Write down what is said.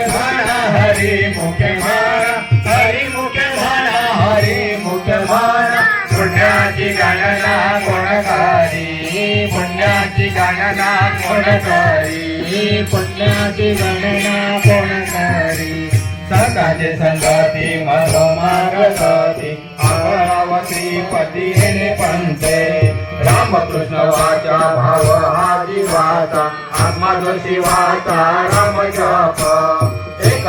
म्हणा हरी मुखे म्हणा हरी मुखे म्हणा हरी मुखे म्हणा पुण्याची गणना कोण करी पुण्याची गणना कोण करी पुण्याची गणना कोण करी सकाळचे संगती मधोमार्गती अमरावती पती पंते रामकृष्ण वाचा भाव हा जीवाचा आत्मा जो शिवाचा राम जप एक